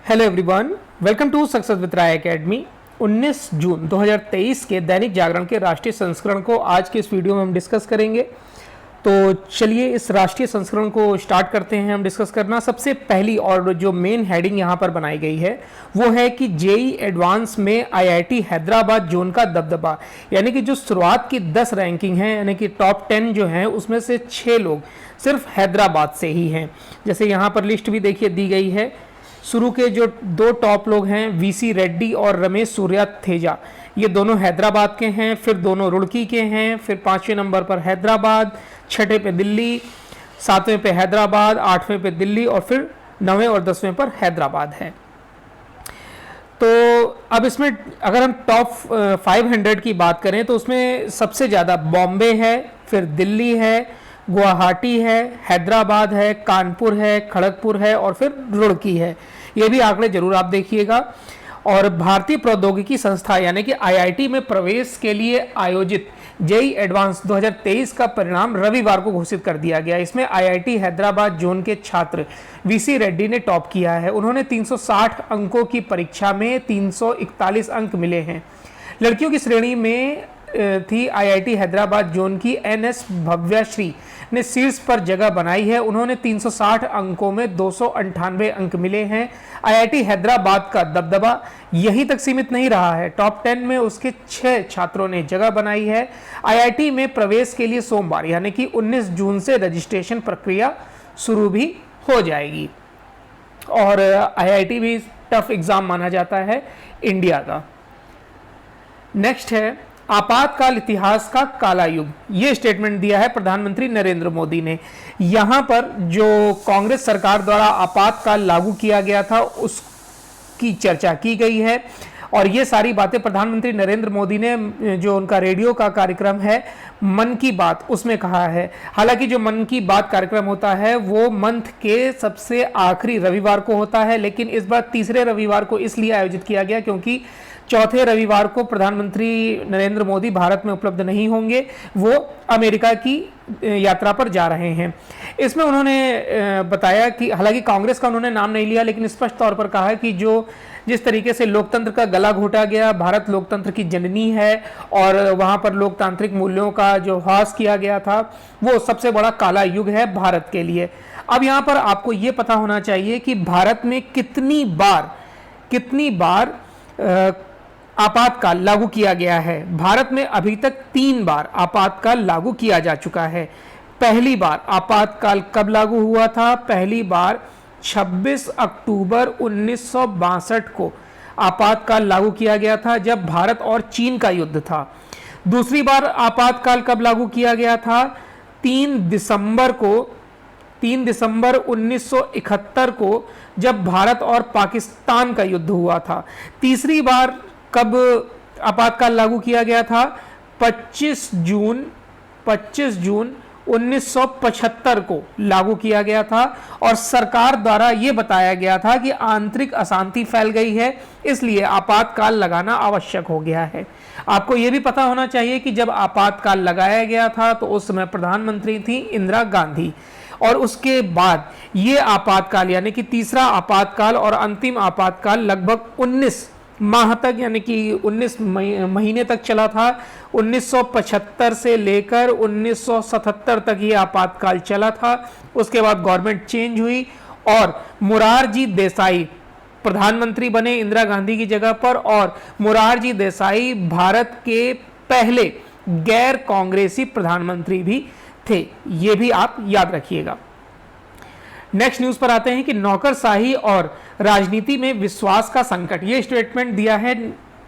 Hello everyone, welcome to success with Rai academy. 19 जून 2023 के दैनिक जागरण के राष्ट्रीय संस्करण को आज के इस वीडियो में हम डिस्कस करेंगे। तो चलिए इस राष्ट्रीय संस्करण को स्टार्ट करते हैं हम डिस्कस करना। सबसे पहली और जो मेन हेडिंग यहाँ पर बनाई गई है वो है कि जेई एडवांस में आईआईटी हैदराबाद जोन का दबदबा, यानी कि जो शुरुआत की 10 रैंकिंग है, यानी कि टॉप 10 जो हैं उसमें से 6 लोग सिर्फ हैदराबाद से ही हैं। जैसे यहाँ पर लिस्ट भी देखिए दी गई है। शुरू के जो 2 टॉप लोग हैं वीसी रेड्डी और रमेश सूर्या थेजा, ये दोनों हैदराबाद के हैं। फिर दोनों रुड़की के हैं। फिर 5वें नंबर पर हैदराबाद, 6ठे पे दिल्ली, 7वें पे हैदराबाद, 8वें पे दिल्ली और फिर 9वें और 10वें पर हैदराबाद है। तो अब इसमें अगर हम टॉप 500 की बात करें तो उसमें सबसे ज़्यादा बॉम्बे है, फिर दिल्ली है, गुवाहाटी है, हैदराबाद है, कानपुर है, खड़गपुर है और फिर रुड़की है। ये भी आंकड़े जरूर आप देखिएगा। और भारतीय प्रौद्योगिकी संस्था यानी कि आईआईटी में प्रवेश के लिए आयोजित जेई एडवांस 2023 का परिणाम रविवार को घोषित कर दिया गया। इसमें आईआईटी हैदराबाद जोन के छात्र वीसी रेड्डी ने टॉप किया है। उन्होंने 360 अंकों की परीक्षा में 341 अंक मिले हैं। लड़कियों की श्रेणी में थी आईआईटी हैदराबाद जोन की एनएस भव्याश्री ने शीर्ष पर जगह बनाई है। उन्होंने 360 अंकों में 298 अंक मिले हैं। आईआईटी हैदराबाद का दबदबा यहीं तक सीमित नहीं रहा है। टॉप 10 में उसके 6 छात्रों ने जगह बनाई है। आईआईटी में प्रवेश के लिए सोमवार यानी कि 19 जून से रजिस्ट्रेशन प्रक्रिया शुरू भी हो जाएगी। और आईआईटी भी टफ एग्जाम माना जाता है इंडिया का। नेक्स्ट है आपातकाल इतिहास का काला युग। ये स्टेटमेंट दिया है प्रधानमंत्री नरेंद्र मोदी ने। यहाँ पर जो कांग्रेस सरकार द्वारा आपातकाल लागू किया गया था उसकी चर्चा की गई है और ये सारी बातें प्रधानमंत्री नरेंद्र मोदी ने जो उनका रेडियो का कार्यक्रम है मन की बात उसमें कहा है। हालांकि जो मन की बात कार्यक्रम होता है वो मंथ के सबसे आखिरी रविवार को होता है, लेकिन इस बार तीसरे रविवार को इसलिए आयोजित किया गया क्योंकि चौथे रविवार को प्रधानमंत्री नरेंद्र मोदी भारत में उपलब्ध नहीं होंगे, वो अमेरिका की यात्रा पर जा रहे हैं। इसमें उन्होंने बताया कि हालांकि कांग्रेस का उन्होंने नाम नहीं लिया, लेकिन स्पष्ट तौर पर कहा कि जिस तरीके से लोकतंत्र का गला घोटा गया, भारत लोकतंत्र की जननी है और वहां पर लोकतांत्रिक मूल्यों का जो ह्रास किया गया था वो सबसे बड़ा काला युग है भारत के लिए। अब यहाँ पर आपको ये पता होना चाहिए कि भारत में कितनी बार आपातकाल लागू किया गया है। भारत में अभी तक 3 बार आपातकाल लागू किया जा चुका है। पहली बार आपातकाल कब लागू हुआ था? पहली बार 26 अक्टूबर 1962 को आपातकाल लागू किया गया था, जब भारत और चीन का युद्ध था। दूसरी बार आपातकाल कब लागू किया गया था? 3 दिसंबर 1971 को, जब भारत और पाकिस्तान का युद्ध हुआ था। तीसरी बार कब आपातकाल लागू किया गया था? 25 जून 1975 को लागू किया गया था और सरकार द्वारा यह बताया गया था कि आंतरिक अशांति फैल गई है, इसलिए आपातकाल लगाना आवश्यक हो गया है। आपको यह भी पता होना चाहिए कि जब आपातकाल लगाया गया था तो उस समय प्रधानमंत्री थी इंदिरा गांधी और उसके बाद ये आपातकाल यानी कि तीसरा आपातकाल और अंतिम आपातकाल लगभग 19 माह तक यानी कि 19 महीने तक चला था। 1975 से लेकर 1977 तक ये आपातकाल चला था। उसके बाद गवर्नमेंट चेंज हुई और मोरारजी देसाई प्रधानमंत्री बने इंदिरा गांधी की जगह पर, और मोरारजी देसाई भारत के पहले गैर कांग्रेसी प्रधानमंत्री भी थे। ये भी आप याद रखिएगा। नेक्स्ट न्यूज पर आते हैं कि नौकरशाही और राजनीति में विश्वास का संकट। ये स्टेटमेंट दिया है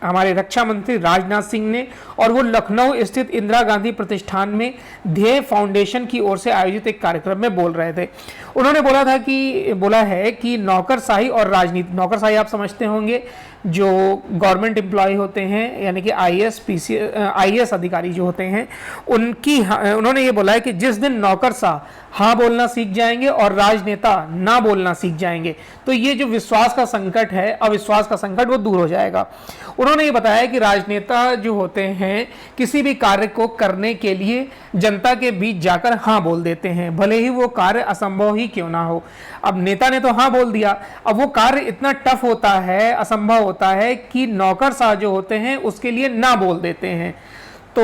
हमारे रक्षा मंत्री राजनाथ सिंह ने और वो लखनऊ स्थित इंदिरा गांधी प्रतिष्ठान में ध्येय फाउंडेशन की ओर से आयोजित एक कार्यक्रम में बोल रहे थे। उन्होंने बोला है कि नौकरशाही और राजनीति, नौकरशाही आप समझते होंगे जो गवर्नमेंट एम्प्लॉय होते हैं, यानी कि आईएएस अधिकारी जो होते हैं, उन्होंने ये बोला है कि जिस दिन नौकरशाह हाँ बोलना सीख जाएंगे और राजनेता ना बोलना सीख जाएंगे, तो ये जो विश्वास का संकट है, अविश्वास का संकट, वो दूर हो जाएगा। उन्होंने ये बताया कि राजनेता जो होते हैं किसी भी कार्य को करने के लिए जनता के बीच जाकर हाँ बोल देते हैं, भले ही वो कार्य असंभव ही क्यों ना हो। अब नेता ने तो हाँ बोल दिया, अब वो कार्य इतना टफ होता है, असंभव होता है कि नौकरशाह जो होते हैं उसके लिए ना बोल देते हैं, तो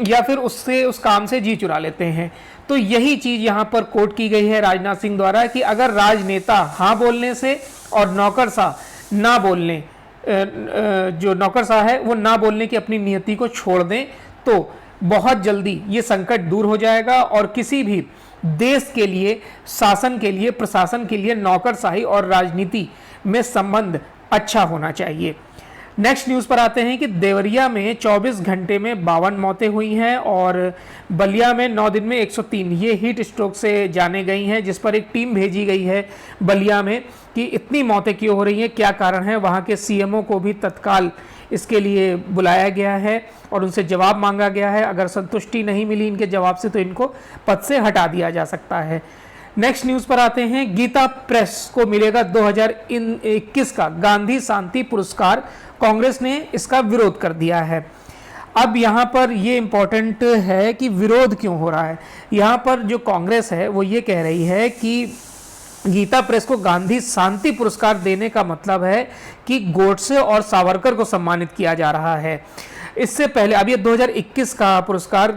या फिर उससे उस काम से जी चुरा लेते हैं। तो यही चीज यहाँ पर कोट की गई है राजनाथ सिंह द्वारा कि अगर राजनेता हाँ बोलने से और नौकरशाह ना बोलने, जो नौकरशाह है वो ना बोलने की अपनी नियति को छोड़ दें, तो बहुत जल्दी ये संकट दूर हो जाएगा और किसी भी देश के लिए, शासन के लिए, प्रशासन के लिए नौकरशाही और राजनीति में संबंध अच्छा होना चाहिए। नेक्स्ट न्यूज़ पर आते हैं कि देवरिया में 24 घंटे में 52 मौतें हुई हैं और बलिया में 9 दिन में 103, ये हीट स्ट्रोक से जाने गई हैं, जिस पर एक टीम भेजी गई है बलिया में कि इतनी मौतें क्यों हो रही हैं, क्या कारण है। वहाँ के सीएमओ को भी तत्काल इसके लिए बुलाया गया है और उनसे जवाब मांगा गया है। अगर संतुष्टि नहीं मिली इनके जवाब से तो इनको पद से हटा दिया जा सकता है। नेक्स्ट न्यूज़ पर आते हैं, गीता प्रेस को मिलेगा 2021 का गांधी शांति पुरस्कार, कांग्रेस ने इसका विरोध कर दिया है। अब यहाँ पर ये इम्पोर्टेंट है कि विरोध क्यों हो रहा है। यहाँ पर जो कांग्रेस है वो ये कह रही है कि गीता प्रेस को गांधी शांति पुरस्कार देने का मतलब है कि गोडसे और सावरकर को सम्मानित किया जा रहा है। इससे पहले अब ये 2021 का पुरस्कार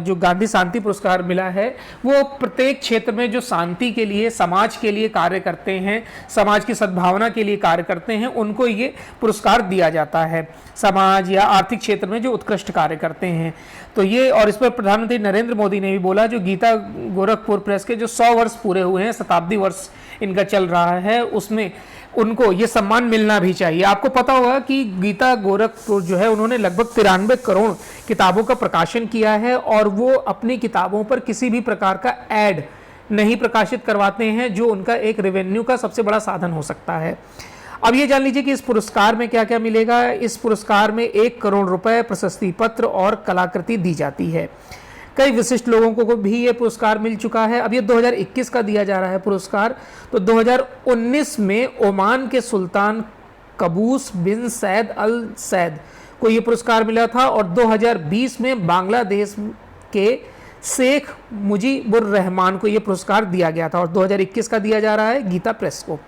जो गांधी शांति पुरस्कार मिला है, वो प्रत्येक क्षेत्र में जो शांति के लिए, समाज के लिए कार्य करते हैं, समाज की सद्भावना के लिए कार्य करते हैं, उनको ये पुरस्कार दिया जाता है। समाज या आर्थिक क्षेत्र में जो उत्कृष्ट कार्य करते हैं, तो ये, और इस पर प्रधानमंत्री नरेंद्र मोदी ने भी बोला, जो गीता गोरखपुर प्रेस के जो 100 वर्ष पूरे हुए हैं, शताब्दी वर्ष इनका चल रहा है, उसमें उनको ये सम्मान मिलना भी चाहिए। आपको पता होगा कि गीता गोरखपुर जो है, उन्होंने लगभग 93 करोड़ किताबों का प्रकाशन किया है और वो अपनी किताबों पर किसी भी प्रकार का ऐड नहीं प्रकाशित करवाते हैं, जो उनका एक रेवेन्यू का सबसे बड़ा साधन हो सकता है। अब ये जान लीजिए कि इस पुरस्कार में क्या क्या मिलेगा। इस पुरस्कार में 1 करोड़ रुपए, प्रशस्ति पत्र और कलाकृति दी जाती है। कई विशिष्ट लोगों को भी ये पुरस्कार मिल चुका है। अब ये 2021 का दिया जा रहा है पुरस्कार, तो 2019 में ओमान के सुल्तान कबूस बिन सैद अल सैद को ये पुरस्कार मिला था और 2020 में बांग्लादेश के शेख मुजीबुर रहमान को ये पुरस्कार दिया गया था और 2021 का दिया जा रहा है गीता प्रेस को।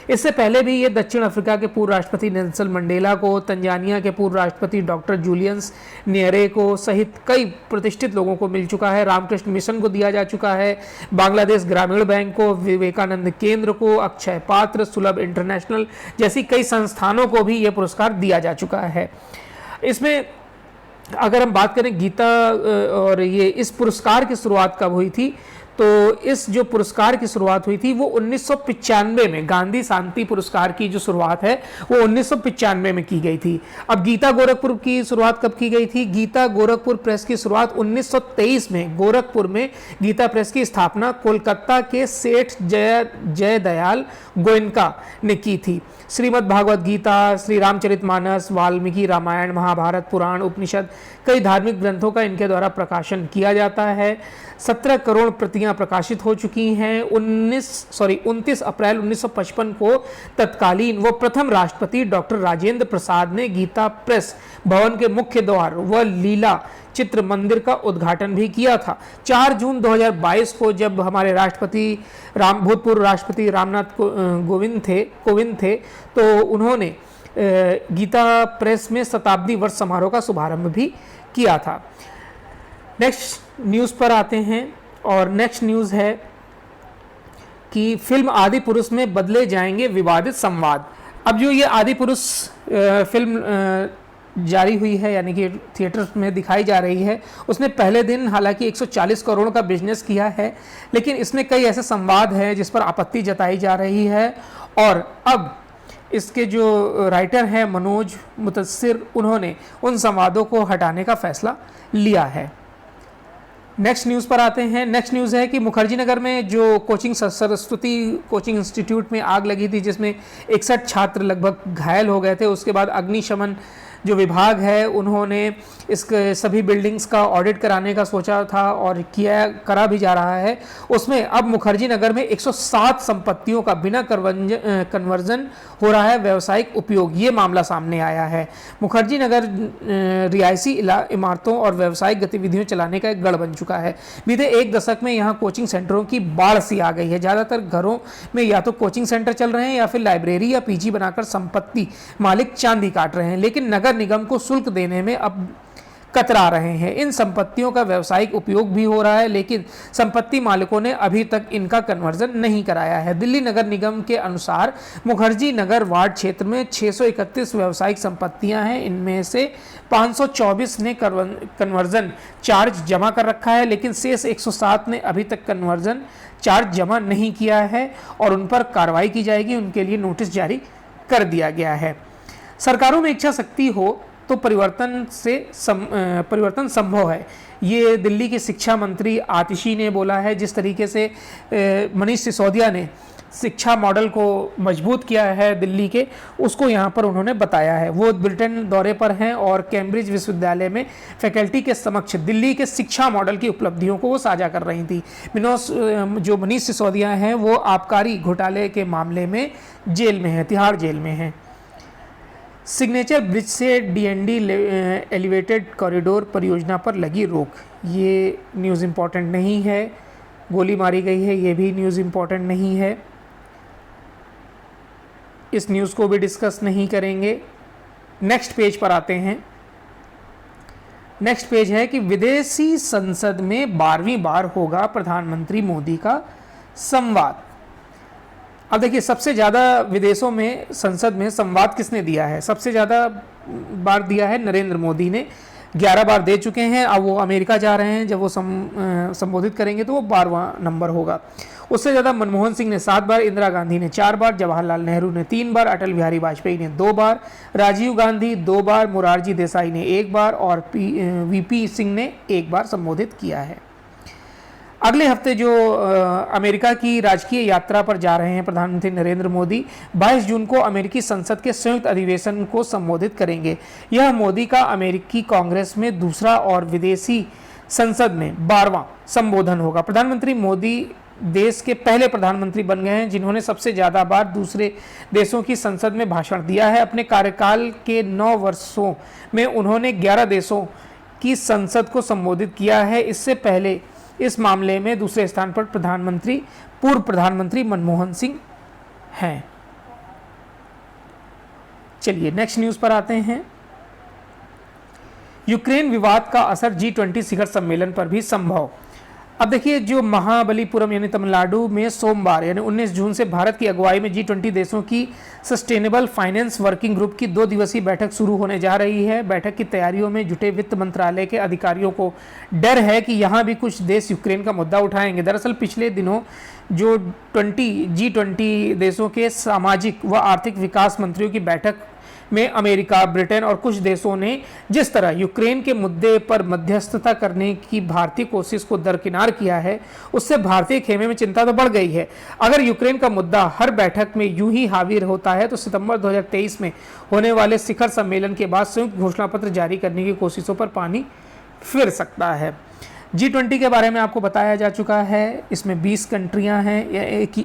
इससे पहले भी ये दक्षिण अफ्रीका के पूर्व राष्ट्रपति नेल्सन मंडेला को, तंजानिया के पूर्व राष्ट्रपति डॉक्टर जूलियस न्येरे को सहित कई प्रतिष्ठित लोगों को मिल चुका है। रामकृष्ण मिशन को दिया जा चुका है, बांग्लादेश ग्रामीण बैंक को, विवेकानंद केंद्र को, अक्षय पात्र, सुलभ इंटरनेशनल जैसी कई संस्थानों को भी ये पुरस्कार दिया जा चुका है। इसमें अगर हम बात करें गीता और ये इस पुरस्कार की शुरुआत कब हुई थी, तो इस जो पुरस्कार की शुरुआत हुई थी वो 1995 में, गांधी शांति पुरस्कार की जो शुरुआत है वो 1995 में की गई थी। अब गीता गोरखपुर की शुरुआत कब की गई थी? गीता गोरखपुर प्रेस की शुरुआत 1923 में गोरखपुर में गीता प्रेस की स्थापना कोलकाता के सेठ जयदयाल गोयनका ने की थी। श्रीमद् भागवत गीता, श्री रामचरितमानस, वाल्मीकि रामायण, महाभारत, पुराण, उपनिषद, कई धार्मिक ग्रंथों का इनके द्वारा प्रकाशन किया जाता है। 17 करोड़ प्रतियां प्रकाशित हो चुकी हैं। 29 अप्रैल 1955 को तत्कालीन वो प्रथम राष्ट्रपति डॉक्टर राजेंद्र प्रसाद ने गीता प्रेस भवन के मुख्य द्वार व लीला चित्र मंदिर का उद्घाटन भी किया था। 4 जून 2022 को जब हमारे राष्ट्रपति भूतपूर्व राष्ट्रपति रामनाथ कोविंद थे तो उन्होंने गीता प्रेस में शताब्दी वर्ष समारोह का शुभारंभ भी किया था। नेक्स्ट न्यूज़ पर आते हैं और नेक्स्ट न्यूज़ है कि फिल्म आदि पुरुष में बदले जाएंगे विवादित संवाद। अब जो ये आदि पुरुष फिल्म जारी हुई है, यानी कि थिएटर में दिखाई जा रही है, उसने पहले दिन हालांकि 140 करोड़ का बिजनेस किया है, लेकिन इसमें कई ऐसे संवाद हैं जिस पर आपत्ति जताई जा रही है और अब इसके जो राइटर हैं मनोज मुतस्सिर, उन्होंने उन संवादों को हटाने का फैसला लिया है। नेक्स्ट न्यूज़ पर आते हैं। नेक्स्ट न्यूज़ है कि मुखर्जी नगर में जो कोचिंग सरस्वती कोचिंग इंस्टीट्यूट में आग लगी थी, जिसमें 61 छात्र लगभग घायल हो गए थे, उसके बाद अग्निशमन जो विभाग है उन्होंने इस सभी बिल्डिंग्स का ऑडिट कराने का सोचा था और करा भी जा रहा है। उसमें अब मुखर्जी नगर में 107 संपत्तियों का बिना कन्वर्जन हो रहा है व्यावसायिक उपयोग, ये मामला सामने आया है। मुखर्जी नगर रिहायशी इमारतों और व्यावसायिक गतिविधियों चलाने का एक गढ़ बन चुका है। बीते एक दशक में यहाँ कोचिंग सेंटरों की बाढ़ सी आ गई है। ज़्यादातर घरों में या तो कोचिंग सेंटर चल रहे हैं या फिर लाइब्रेरी या पीजी बनाकर संपत्ति मालिक चांदी काट रहे हैं, लेकिन नगर निगम को शुल्क देने में अब कतरा रहे हैं। इन संपत्तियों का व्यावसायिक उपयोग भी हो रहा है, लेकिन संपत्ति मालिकों ने अभी तक इनका कन्वर्जन नहीं कराया है। दिल्ली नगर निगम के अनुसार मुखर्जी नगर वार्ड क्षेत्र में 631 व्यावसायिक संपत्तियां हैं। इनमें से 524 ने कन्वर्जन चार्ज जमा कर रखा है, लेकिन शेष 107 ने अभी तक कन्वर्जन चार्ज जमा नहीं किया है और उन पर कार्रवाई की जाएगी। उनके लिए नोटिस जारी कर दिया गया है। सरकारों में इच्छा शक्ति हो तो परिवर्तन संभव है, ये दिल्ली के शिक्षा मंत्री आतिशी ने बोला है। जिस तरीके से मनीष सिसोदिया ने शिक्षा मॉडल को मजबूत किया है दिल्ली के, उसको यहाँ पर उन्होंने बताया है। वो ब्रिटेन दौरे पर हैं और कैम्ब्रिज विश्वविद्यालय में फैकल्टी के समक्ष दिल्ली के शिक्षा मॉडल की उपलब्धियों को वो साझा कर रही थी। जो मनीष सिसोदिया हैं वो आबकारी घोटाले के मामले में जेल में हैं, तिहाड़ जेल में हैं। सिग्नेचर ब्रिज से डीएनडी एलिवेटेड कॉरिडोर परियोजना पर लगी रोक, ये न्यूज़ इम्पॉर्टेंट नहीं है। गोली मारी गई है, ये भी न्यूज़ इम्पॉर्टेंट नहीं है, इस न्यूज़ को भी डिस्कस नहीं करेंगे। नेक्स्ट पेज पर आते हैं। नेक्स्ट पेज है कि विदेशी संसद में 12वीं बार होगा प्रधानमंत्री मोदी का संवाद। अब देखिए, सबसे ज़्यादा विदेशों में संसद में संवाद किसने दिया है? सबसे ज़्यादा बार दिया है नरेंद्र मोदी ने, 11 बार दे चुके हैं। अब वो अमेरिका जा रहे हैं, जब वो संबोधित करेंगे तो वो 12वां नंबर होगा। उससे ज़्यादा मनमोहन सिंह ने 7 बार, इंदिरा गांधी ने 4 बार, जवाहरलाल नेहरू ने 3 बार, अटल बिहारी वाजपेयी ने 2 बार, राजीव गांधी 2 बार, मोरारजी देसाई ने 1 बार और वीपी सिंह ने 1 बार संबोधित किया है। अगले हफ्ते जो अमेरिका की राजकीय यात्रा पर जा रहे हैं प्रधानमंत्री नरेंद्र मोदी, 22 जून को अमेरिकी संसद के संयुक्त अधिवेशन को संबोधित करेंगे। यह मोदी का अमेरिकी कांग्रेस में दूसरा और विदेशी संसद में 12वां संबोधन होगा। प्रधानमंत्री मोदी देश के पहले प्रधानमंत्री बन गए हैं जिन्होंने सबसे ज़्यादा बार दूसरे देशों की संसद में भाषण दिया है। अपने कार्यकाल के 9 वर्षों में उन्होंने 11 देशों की संसद को संबोधित किया है। इससे पहले इस मामले में दूसरे स्थान पर पूर्व प्रधानमंत्री मनमोहन सिंह हैं। चलिए नेक्स्ट न्यूज़ पर आते हैं। यूक्रेन विवाद का असर G20 शिखर सम्मेलन पर भी संभव। अब देखिए, जो महाबलीपुरम यानी तमिलनाडु में सोमवार यानी 19 जून से भारत की अगुवाई में G20 देशों की सस्टेनेबल फाइनेंस वर्किंग ग्रुप की 2 दिवसीय बैठक शुरू होने जा रही है। बैठक की तैयारियों में जुटे वित्त मंत्रालय के अधिकारियों को डर है कि यहाँ भी कुछ देश यूक्रेन का मुद्दा उठाएंगे। दरअसल पिछले दिनों जो G20 देशों के सामाजिक व आर्थिक विकास मंत्रियों की बैठक में अमेरिका, ब्रिटेन और कुछ देशों ने जिस तरह यूक्रेन के मुद्दे पर मध्यस्थता करने की भारतीय कोशिश को दरकिनार किया है, उससे भारतीय खेमे में चिंता तो बढ़ गई है। अगर यूक्रेन का मुद्दा हर बैठक में यूं ही हावी होता है तो सितंबर 2023 में होने वाले शिखर सम्मेलन के बाद संयुक्त घोषणा पत्र जारी करने की कोशिशों पर पानी फिर सकता है। G20 के बारे में आपको बताया जा चुका है। इसमें 20 कंट्रियां हैं,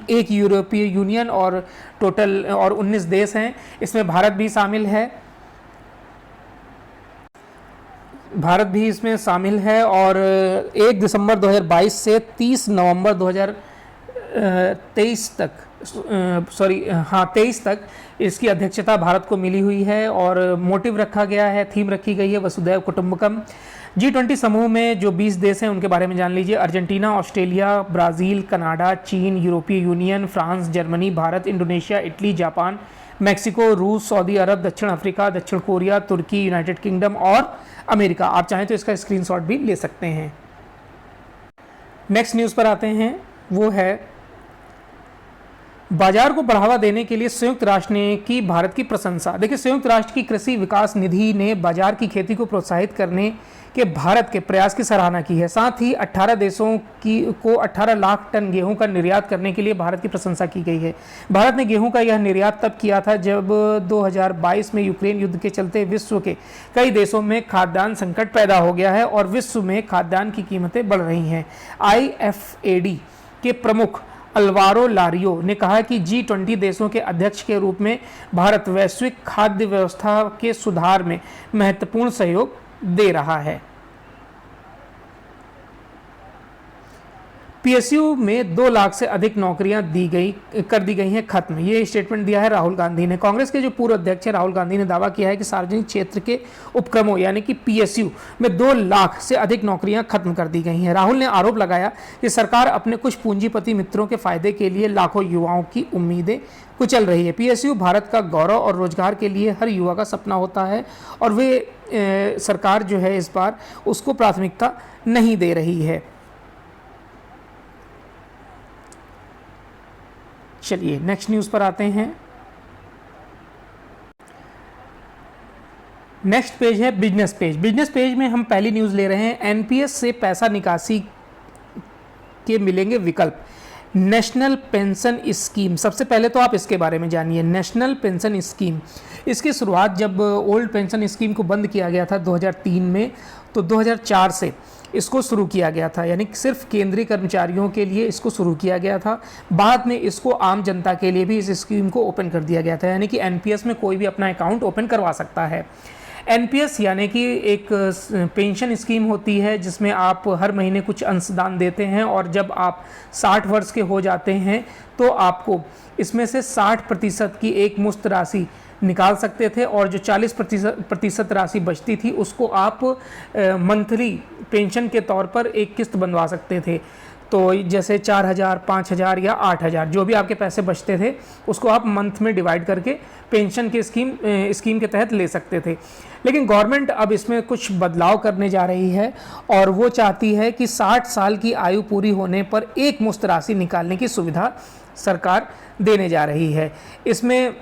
एक यूरोपीय यूनियन और टोटल और 19 देश हैं। इसमें भारत भी शामिल है। भारत भी इसमें शामिल है और 1 दिसंबर 2022 से 30 नवंबर 2023 तक 23 तक इसकी अध्यक्षता भारत को मिली हुई है और मोटिव रखा गया है, थीम रखी गई है वसुधैव कुटुंबकम। G20 समूह में जो 20 देश हैं उनके बारे में जान लीजिए। अर्जेंटीना, ऑस्ट्रेलिया, ब्राज़ील, कनाडा, चीन, यूरोपीय union, France, Germany, Bharat, Indonesia, Italy, Japan, Mexico, रूस, सऊदी अरब, दक्षिण अफ्रीका, दक्षिण कोरिया, तुर्की, यूनाइटेड किंगडम और अमेरिका। आप चाहें तो इसका स्क्रीनशॉट भी ले सकते हैं। नेक्स्ट न्यूज़ पर आते हैं, वो है बाजार को बढ़ावा देने के लिए संयुक्त राष्ट्र ने की भारत की प्रशंसा। देखिए, संयुक्त राष्ट्र की कृषि विकास निधि ने बाजार की खेती को प्रोत्साहित करने के भारत के प्रयास की सराहना की है। साथ ही 18 देशों को 18 लाख टन गेहूं का निर्यात करने के लिए भारत की प्रशंसा की गई है। भारत ने गेहूं का यह निर्यात तब किया था जब 2022 में यूक्रेन युद्ध के चलते विश्व के कई देशों में खाद्यान्न संकट पैदा हो गया है और विश्व में खाद्यान्न की कीमतें बढ़ रही हैं। IFAD के प्रमुख अल्वारो लारियो ने कहा कि G20 देशों के अध्यक्ष के रूप में भारत वैश्विक खाद्य व्यवस्था के सुधार में महत्वपूर्ण सहयोग दे रहा है। PSU में 2 लाख से अधिक नौकरियां कर दी गई हैं खत्म। ये स्टेटमेंट दिया है राहुल गांधी ने। कांग्रेस के जो पूर्व अध्यक्ष है राहुल गांधी ने दावा किया है कि सार्वजनिक क्षेत्र के उपक्रमों यानी कि PSU में 2 लाख से अधिक नौकरियां खत्म कर दी गई हैं। राहुल ने आरोप लगाया कि सरकार अपने कुछ पूंजीपति मित्रों के फायदे के लिए लाखों युवाओं की उम्मीदें कुचल रही है। PSU भारत का गौरव और रोजगार के लिए हर युवा का सपना होता है और सरकार जो है इस बार उसको प्राथमिकता नहीं दे रही है। चलिए नेक्स्ट न्यूज़ पर आते हैं। नेक्स्ट पेज है बिजनेस पेज। बिजनेस पेज में हम पहली न्यूज़ ले रहे हैं, NPS से पैसा निकासी के मिलेंगे विकल्प। नेशनल पेंशन स्कीम, सबसे पहले तो आप इसके बारे में जानिए। नेशनल पेंशन स्कीम, इसकी शुरुआत जब ओल्ड पेंशन स्कीम को बंद किया गया था 2003 में, तो 2004 से इसको शुरू किया गया था, यानी सिर्फ केंद्रीय कर्मचारियों के लिए इसको शुरू किया गया था। बाद में इसको आम जनता के लिए भी इस स्कीम को ओपन कर दिया गया था, यानी कि NPS में कोई भी अपना अकाउंट ओपन करवा सकता है। NPS यानी कि एक पेंशन स्कीम होती है जिसमें आप हर महीने कुछ अंशदान देते हैं और जब आप 60 वर्ष के हो जाते हैं तो आपको इसमें से 60% की एक मुश्त राशि निकाल सकते थे और जो 40% राशि बचती थी उसको आप मंथली पेंशन के तौर पर एक किस्त बनवा सकते थे। तो जैसे 4,000, 5,000 या 8,000 जो भी आपके पैसे बचते थे उसको आप मंथ में डिवाइड करके पेंशन के स्कीम के तहत ले सकते थे। लेकिन गवर्नमेंट अब इसमें कुछ बदलाव करने जा रही है और वो चाहती है कि 60 साल की आयु पूरी होने पर एक मुश्त राशि निकालने की सुविधा सरकार देने जा रही है। इसमें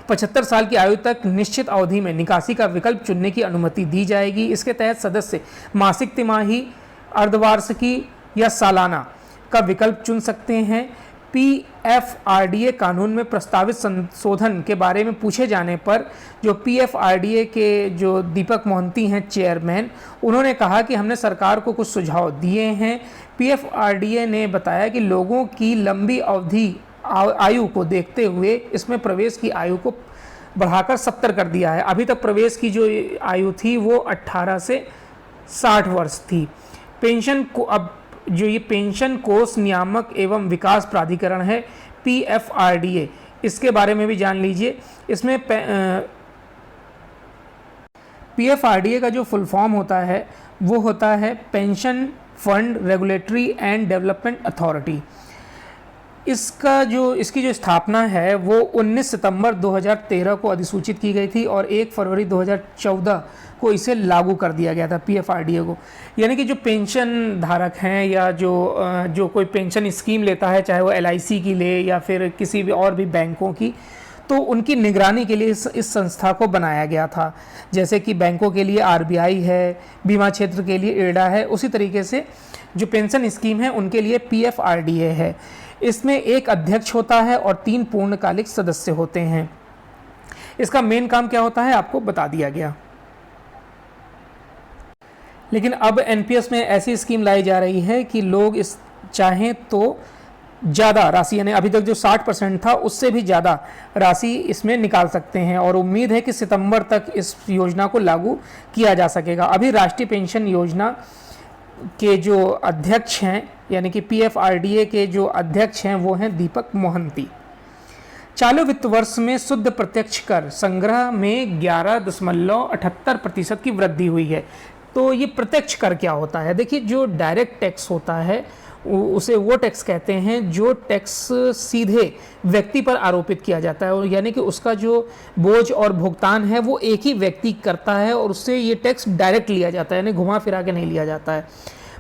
75 साल की आयु तक निश्चित अवधि में निकासी का विकल्प चुनने की अनुमति दी जाएगी। इसके तहत सदस्य मासिक, तिमाही, अर्धवार्षिकी या सालाना का विकल्प चुन सकते हैं। PFRDA कानून में प्रस्तावित संशोधन के बारे में पूछे जाने पर जो PFRDA के जो दीपक मोहंती हैं चेयरमैन, उन्होंने कहा कि हमने सरकार को कुछ सुझाव दिए हैं। PFRDA ने बताया कि लोगों की लंबी अवधि आयु को देखते हुए इसमें प्रवेश की आयु को बढ़ाकर 70 कर दिया है। अभी तक प्रवेश की जो आयु थी वो 18 से 60 वर्ष थी। पेंशन को अब जो ये पेंशन कोष नियामक एवं विकास प्राधिकरण है PFRDA, इसके बारे में भी जान लीजिए। इसमें PFRDA का जो फुल फॉर्म होता है वो होता है pension fund regulatory and development authority. इसकी जो स्थापना है वो 19 सितंबर 2013 को अधिसूचित की गई थी और 1 फरवरी 2014 को इसे लागू कर दिया गया था PFRDA को। यानी कि जो पेंशन धारक हैं या जो कोई पेंशन स्कीम लेता है, चाहे वो LIC की ले या फिर किसी भी और भी बैंकों की, तो उनकी निगरानी के लिए इस संस्था को बनाया गया था। जैसे कि बैंकों के लिए RBI है, बीमा क्षेत्र के लिए IRDA है, उसी तरीके से जो पेंशन स्कीम है उनके लिए PFRDA है। इसमें एक अध्यक्ष होता है और 3 पूर्णकालिक सदस्य होते हैं। इसका मेन काम क्या होता है आपको बता दिया गया। लेकिन अब NPS में ऐसी स्कीम लाई जा रही है कि लोग इस चाहें तो ज़्यादा राशि, यानी अभी तक जो 60% था उससे भी ज़्यादा राशि इसमें निकाल सकते हैं और उम्मीद है कि सितंबर तक इस योजना को लागू किया जा सकेगा। अभी राष्ट्रीय पेंशन योजना के जो अध्यक्ष हैं यानी कि PFRDA के जो अध्यक्ष हैं वो हैं दीपक मोहंती। चालू वित्त वर्ष में शुद्ध प्रत्यक्ष कर संग्रह में 11.78% की वृद्धि हुई है। तो ये प्रत्यक्ष कर क्या होता है? देखिए, जो डायरेक्ट टैक्स होता है उसे वो टैक्स कहते हैं जो टैक्स सीधे व्यक्ति पर आरोपित किया जाता है और यानी कि उसका जो बोझ और भुगतान है वो एक ही व्यक्ति करता है और उससे ये टैक्स डायरेक्ट लिया जाता है, यानी घुमा फिरा के नहीं लिया जाता है।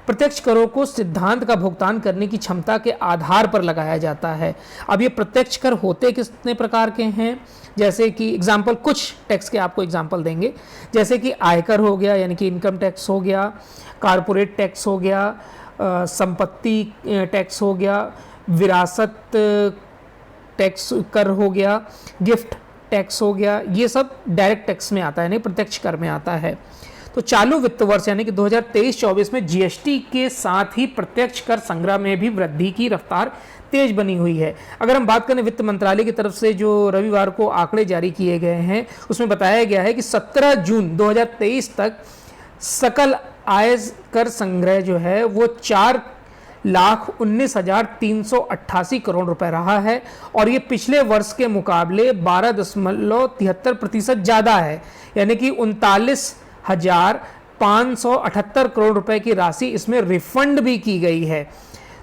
प्रत्यक्ष करों को सिद्धांत का भुगतान करने की क्षमता के आधार पर लगाया जाता है। अब ये प्रत्यक्ष कर होते कितने प्रकार के हैं, जैसे कि एग्जाम्पल, कुछ टैक्स के आपको एग्जाम्पल देंगे, जैसे कि आयकर हो गया यानी कि इनकम टैक्स हो गया, कारपोरेट टैक्स हो गया, संपत्ति टैक्स हो गया, विरासत टैक्स कर हो गया, गिफ्ट टैक्स हो गया। ये सब डायरेक्ट टैक्स में आता है, यानी प्रत्यक्ष कर में आता है। तो चालू वित्त वर्ष यानी कि 2023-24 में जीएसटी के साथ ही प्रत्यक्ष कर संग्रह में भी वृद्धि की रफ्तार तेज बनी हुई है। अगर हम बात करें वित्त मंत्रालय की तरफ से जो रविवार को आंकड़े जारी किए गए हैं, उसमें बताया गया है कि 17 जून 2023 तक सकल आय कर संग्रह जो है वो 4,19,388 करोड़ रुपए रहा है और ये पिछले वर्ष के मुकाबले 12.73% ज़्यादा है, यानी कि 39,578 करोड़ रुपए की राशि इसमें रिफंड भी की गई है।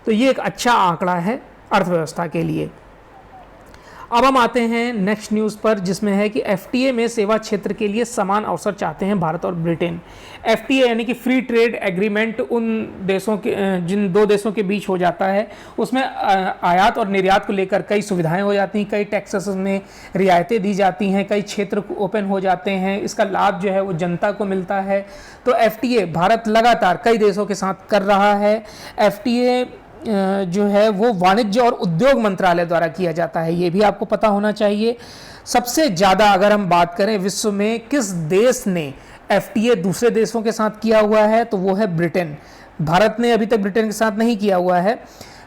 तो ये एक अच्छा आंकड़ा है अर्थव्यवस्था के लिए। अब हम आते हैं नेक्स्ट न्यूज़ पर, जिसमें है कि एफटीए में सेवा क्षेत्र के लिए समान अवसर चाहते हैं भारत और ब्रिटेन। एफटीए यानी कि फ्री ट्रेड एग्रीमेंट उन देशों के जिन दो देशों के बीच हो जाता है, उसमें आयात और निर्यात को लेकर कई सुविधाएं हो जाती हैं, कई टैक्सेस में रियायतें दी जाती हैं, कई क्षेत्र ओपन हो जाते हैं, इसका लाभ जो है वो जनता को मिलता है। तो एफटीए भारत लगातार कई देशों के साथ कर रहा है। एफटीए जो है वो वाणिज्य और उद्योग मंत्रालय द्वारा किया जाता है, ये भी आपको पता होना चाहिए। सबसे ज़्यादा अगर हम बात करें विश्व में किस देश ने एफटीए दूसरे देशों के साथ किया हुआ है, तो वो है ब्रिटेन। भारत ने अभी तक ब्रिटेन के साथ नहीं किया हुआ है।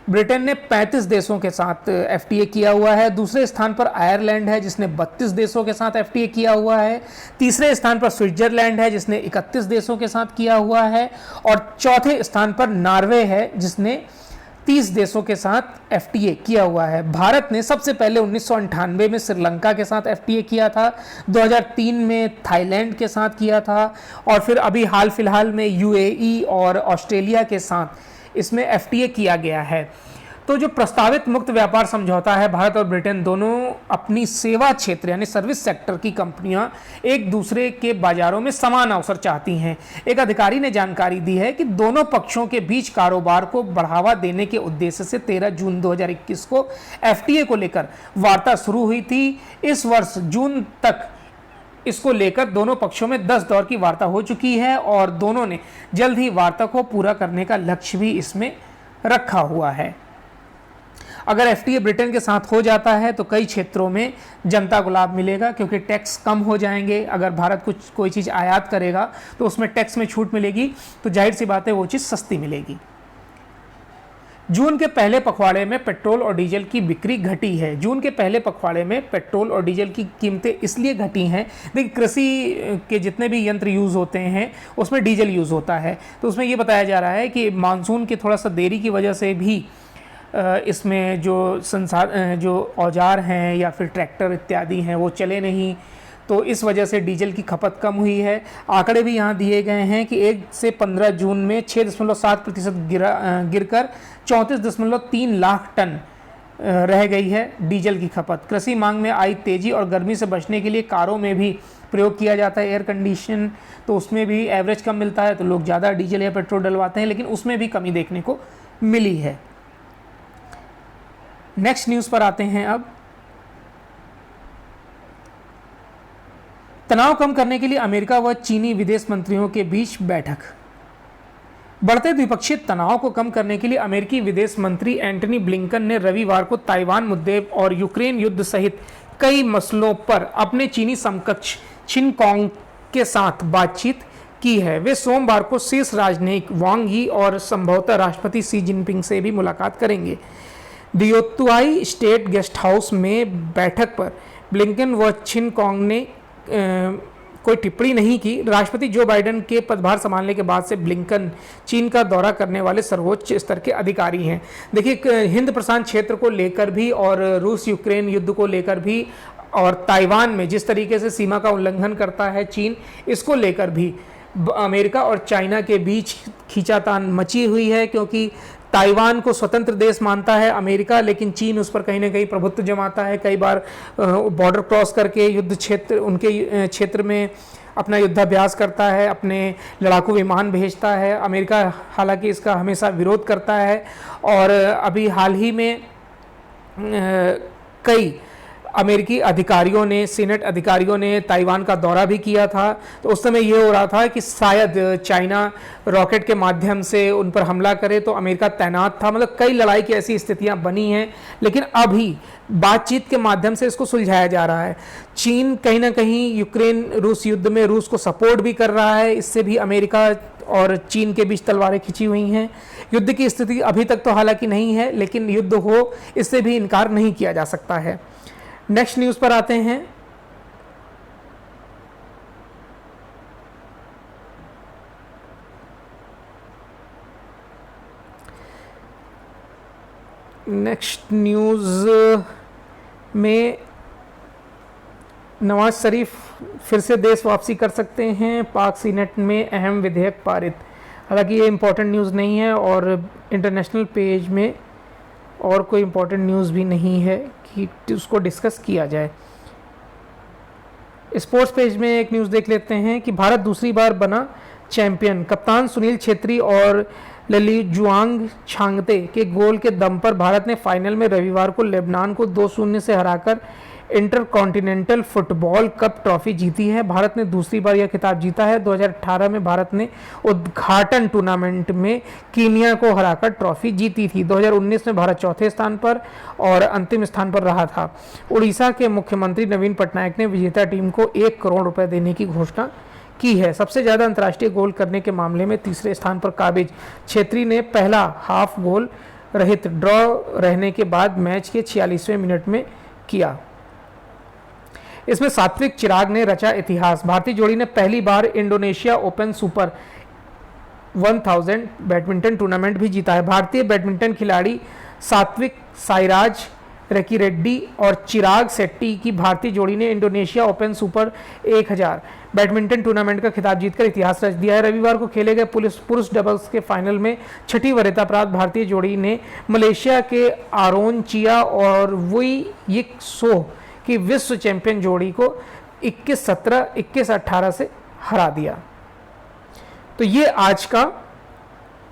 ब्रिटेन ने 35 देशों के साथ एफटीए किया हुआ है। दूसरे स्थान पर आयरलैंड है जिसने 32 देशों के साथ एफटीए किया हुआ है। तीसरे स्थान पर स्विट्जरलैंड है जिसने 31 देशों के साथ किया हुआ है और चौथे स्थान पर नॉर्वे है जिसने 30 देशों के साथ एफटीए किया हुआ है। भारत ने सबसे पहले 1998 में श्रीलंका के साथ एफटीए किया था, 2003 में थाईलैंड के साथ किया था और फिर अभी हाल फिलहाल में यूएई और ऑस्ट्रेलिया के साथ इसमें एफटीए किया गया है। तो जो प्रस्तावित मुक्त व्यापार समझौता है, भारत और ब्रिटेन दोनों अपनी सेवा क्षेत्र यानी सर्विस सेक्टर की कंपनियां एक दूसरे के बाजारों में समान अवसर चाहती हैं। एक अधिकारी ने जानकारी दी है कि दोनों पक्षों के बीच कारोबार को बढ़ावा देने के उद्देश्य से 13 जून 2021 को एफटीए को लेकर वार्ता शुरू हुई थी। इस वर्ष जून तक इसको लेकर दोनों पक्षों में 10 दौर की वार्ता हो चुकी है और दोनों ने जल्द ही वार्ता को पूरा करने का लक्ष्य भी इसमें रखा हुआ है। अगर एफटीए ब्रिटेन के साथ हो जाता है तो कई क्षेत्रों में जनता को लाभ मिलेगा, क्योंकि टैक्स कम हो जाएंगे। अगर भारत कोई चीज़ आयात करेगा तो उसमें टैक्स में छूट मिलेगी, तो जाहिर सी बात है वो चीज़ सस्ती मिलेगी। जून के पहले पखवाड़े में पेट्रोल और डीजल की बिक्री घटी है। जून के पहले पखवाड़े में पेट्रोल और डीजल की कीमतें इसलिए घटी हैं, देखिए कृषि के जितने भी यंत्र यूज़ होते हैं उसमें डीजल यूज़ होता है, तो उसमें ये बताया जा रहा है कि मानसून की थोड़ा सा देरी की वजह से भी इसमें जो औजार हैं या फिर ट्रैक्टर इत्यादि हैं वो चले नहीं, तो इस वजह से डीजल की खपत कम हुई है। आंकड़े भी यहाँ दिए गए हैं कि 1 से 15 जून में 6.7% गिरकर 34.3 लाख टन रह गई है डीजल की खपत। कृषि मांग में आई तेजी और गर्मी से बचने के लिए कारों में भी प्रयोग किया जाता है एयर कंडीशन, तो उसमें भी एवरेज कम मिलता है, तो लोग ज़्यादा डीजल या पेट्रोल डलवाते हैं, लेकिन उसमें भी कमी देखने को मिली है। नेक्स्ट न्यूज़ पर आते हैं। अब तनाव कम करने के लिए अमेरिका व चीनी विदेश मंत्रियों के बीच बैठक। बढ़ते द्विपक्षीय तनाव को कम करने के लिए अमेरिकी विदेश मंत्री एंटनी ब्लिंकन ने रविवार को ताइवान मुद्दे और यूक्रेन युद्ध सहित कई मसलों पर अपने चीनी समकक्ष छिन कॉन्ग के साथ बातचीत की है। वे सोमवार को शीर्ष राजनयिक वांग यी और संभवतः राष्ट्रपति शी जिनपिंग से भी मुलाकात करेंगे। दियोतुआई स्टेट गेस्ट हाउस में बैठक पर ब्लिंकन व छिन कॉन्ग ने कोई टिप्पणी नहीं की। राष्ट्रपति जो बाइडेन के पदभार संभालने के बाद से ब्लिंकन चीन का दौरा करने वाले सर्वोच्च स्तर के अधिकारी हैं। देखिए, हिंद प्रशांत क्षेत्र को लेकर भी और रूस यूक्रेन युद्ध को लेकर भी और ताइवान में जिस तरीके से सीमा का उल्लंघन करता है चीन, इसको लेकर भी अमेरिका और चाइना के बीच खींचातान मची हुई है, क्योंकि ताइवान को स्वतंत्र देश मानता है अमेरिका, लेकिन चीन उस पर कहीं ना कहीं प्रभुत्व जमाता है। कई बार बॉर्डर क्रॉस करके युद्ध क्षेत्र उनके क्षेत्र में अपना युद्धाभ्यास करता है, अपने लड़ाकू विमान भेजता है। अमेरिका हालांकि इसका हमेशा विरोध करता है, और अभी हाल ही में कई अमेरिकी अधिकारियों ने, सीनेट अधिकारियों ने ताइवान का दौरा भी किया था। तो उस समय ये हो रहा था कि शायद चाइना रॉकेट के माध्यम से उन पर हमला करे, तो अमेरिका तैनात था। मतलब कई लड़ाई की ऐसी स्थितियां बनी हैं, लेकिन अभी बातचीत के माध्यम से इसको सुलझाया जा रहा है। चीन कहीं ना कहीं यूक्रेन रूस युद्ध में रूस को सपोर्ट भी कर रहा है, इससे भी अमेरिका और चीन के बीच तलवारें खिंची हुई हैं। युद्ध की स्थिति अभी तक तो हालांकि नहीं है, लेकिन युद्ध हो इससे भी इनकार नहीं किया जा सकता है। नेक्स्ट न्यूज़ पर आते हैं। नेक्स्ट न्यूज़ में नवाज शरीफ फिर से देश वापसी कर सकते हैं, पाक सीनेट में अहम विधेयक पारित। हालांकि ये इम्पोर्टेंट न्यूज़ नहीं है, और इंटरनेशनल पेज में और कोई इम्पोर्टेंट न्यूज़ भी नहीं है कि उसको डिस्कस किया जाए। स्पोर्ट्स पेज में एक न्यूज़ देख लेते हैं कि भारत दूसरी बार बना चैंपियन। कप्तान सुनील छेत्री और ललीजुआंग छांगते के गोल के दम पर भारत ने फाइनल में रविवार को लेबनान को 2-0 से हराकर इंटरकॉन्टिनेंटल फुटबॉल कप ट्रॉफी जीती है। भारत ने दूसरी बार यह खिताब जीता है। 2018 में भारत ने उद्घाटन टूर्नामेंट में कीनिया को हराकर ट्रॉफी जीती थी। 2019 में भारत चौथे स्थान पर और अंतिम स्थान पर रहा था। उड़ीसा के मुख्यमंत्री नवीन पटनायक ने विजेता टीम को 1 करोड़ रुपए देने की घोषणा की है। सबसे ज़्यादा अंतर्राष्ट्रीय गोल करने के मामले में तीसरे स्थान पर काबिज छेत्री ने पहला हाफ गोल रहित ड्रॉ रहने के बाद मैच के 46वें मिनट में किया। इसमें सात्विक चिराग ने रचा इतिहास। भारतीय जोड़ी ने पहली बार Indonesia Open super 1000 badminton tournament भी जीता है। भारतीय बैडमिंटन खिलाड़ी सात्विक साईराज रेड्डी और चिराग शेट्टी की भारतीय जोड़ी ने Indonesia Open super 1000 badminton tournament का खिताब जीतकर इतिहास रच दिया है। रविवार को खेले गए पुरुष डबल्स के फाइनल में छठी वरीयता प्राप्त भारतीय जोड़ी ने मलेशिया के आरोन चिया और वुई यिक सो की विश्व चैंपियन जोड़ी को 21-17, 21-18 से हरा दिया। तो ये आज का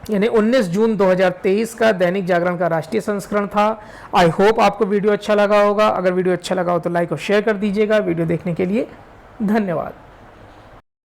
यानी 19 जून 2023 का दैनिक जागरण का राष्ट्रीय संस्करण था। आई होप आपको वीडियो अच्छा लगा होगा। अगर वीडियो अच्छा लगा हो तो लाइक और शेयर कर दीजिएगा। वीडियो देखने के लिए धन्यवाद।